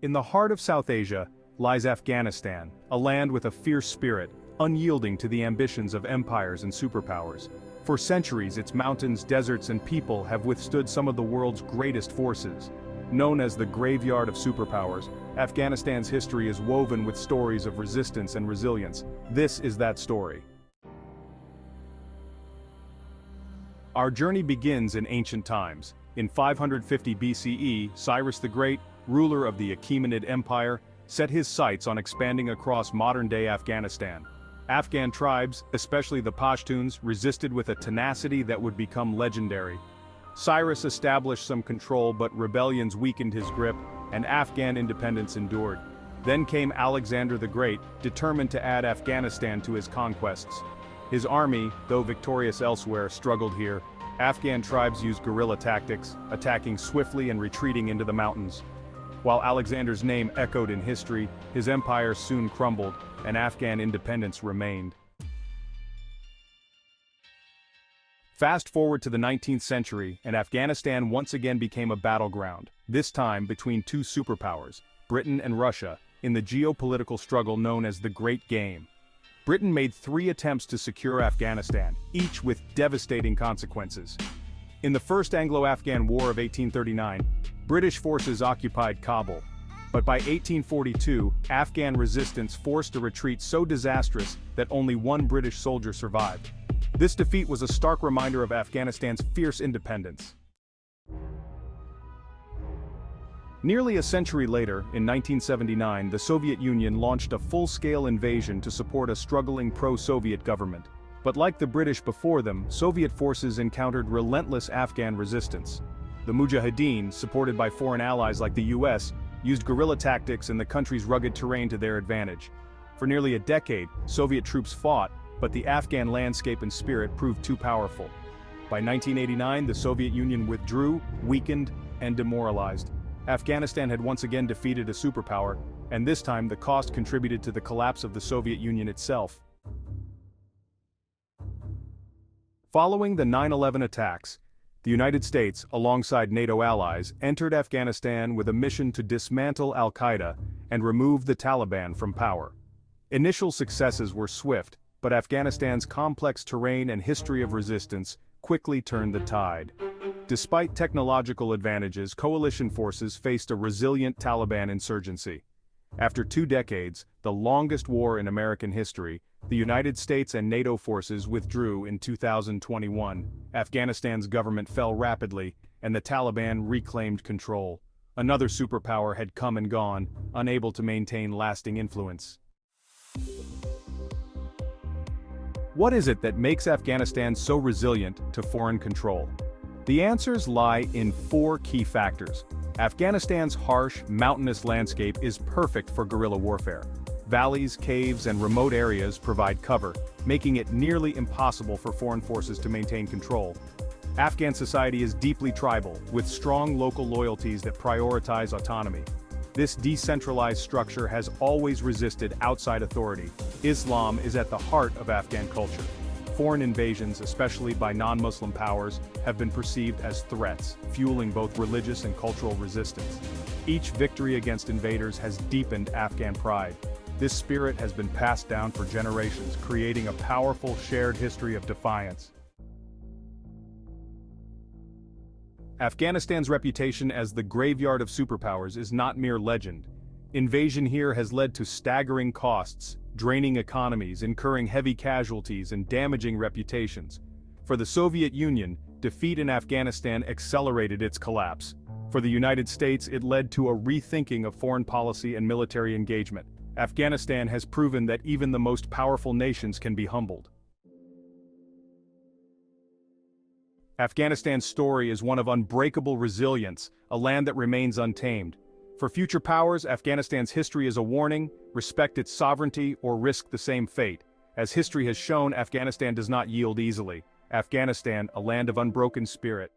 In the heart of South Asia lies Afghanistan, a land with a fierce spirit, unyielding to the ambitions of empires and superpowers. For centuries, its mountains, deserts, and people have withstood some of the world's greatest forces. Known as the graveyard of superpowers, Afghanistan's history is woven with stories of resistance and resilience. This is that story. Our journey begins in ancient times. In 550 BCE, Cyrus the Great, ruler of the Achaemenid Empire, set his sights on expanding across modern-day Afghanistan. Afghan tribes, especially the Pashtuns, resisted with a tenacity that would become legendary. Cyrus established some control, but rebellions weakened his grip, and Afghan independence endured. Then came Alexander the Great, determined to add Afghanistan to his conquests. His army, though victorious elsewhere, struggled here. Afghan tribes used guerrilla tactics, attacking swiftly and retreating into the mountains. While Alexander's name echoed in history, his empire soon crumbled, and Afghan independence remained. Fast forward to the 19th century, and Afghanistan once again became a battleground, this time between two superpowers, Britain and Russia, in the geopolitical struggle known as the Great Game. Britain made 3 attempts to secure Afghanistan, each with devastating consequences. In the First Anglo-Afghan War of 1839, British forces occupied Kabul. But by 1842, Afghan resistance forced a retreat so disastrous that only 1 British soldier survived. This defeat was a stark reminder of Afghanistan's fierce independence. Nearly a century later, in 1979, the Soviet Union launched a full-scale invasion to support a struggling pro-Soviet government. But like the British before them, Soviet forces encountered relentless Afghan resistance. The Mujahideen, supported by foreign allies like the US, used guerrilla tactics and the country's rugged terrain to their advantage. For nearly a decade, Soviet troops fought, but the Afghan landscape and spirit proved too powerful. By 1989, the Soviet Union withdrew, weakened, and demoralized. Afghanistan had once again defeated a superpower, and this time the cost contributed to the collapse of the Soviet Union itself. Following the 9/11 attacks, the United States, alongside NATO allies, entered Afghanistan with a mission to dismantle al-Qaeda and remove the Taliban from power. Initial successes were swift, but Afghanistan's complex terrain and history of resistance quickly turned the tide. Despite technological advantages, coalition forces faced a resilient Taliban insurgency. After 2 decades, the longest war in American history, the United States and NATO forces withdrew in 2021. Afghanistan's government fell rapidly, and the Taliban reclaimed control. Another superpower had come and gone, unable to maintain lasting influence. What is it that makes Afghanistan so resilient to foreign control? The answers lie in 4 key factors. Afghanistan's harsh, mountainous landscape is perfect for guerrilla warfare. Valleys, caves, and remote areas provide cover, making it nearly impossible for foreign forces to maintain control. Afghan society is deeply tribal, with strong local loyalties that prioritize autonomy. This decentralized structure has always resisted outside authority. Islam is at the heart of Afghan culture. Foreign invasions, especially by non-Muslim powers, have been perceived as threats, fueling both religious and cultural resistance. Each victory against invaders has deepened Afghan pride. This spirit has been passed down for generations, creating a powerful shared history of defiance. Afghanistan's reputation as the graveyard of superpowers is not mere legend. Invasion here has led to staggering costs, draining economies, incurring heavy casualties, and damaging reputations. For the Soviet Union, defeat in Afghanistan accelerated its collapse. For the United States, it led to a rethinking of foreign policy and military engagement. Afghanistan has proven that even the most powerful nations can be humbled. Afghanistan's story is one of unbreakable resilience, a land that remains untamed. For future powers, Afghanistan's history is a warning: respect its sovereignty or risk the same fate. As history has shown, Afghanistan does not yield easily. Afghanistan, a land of unbroken spirit.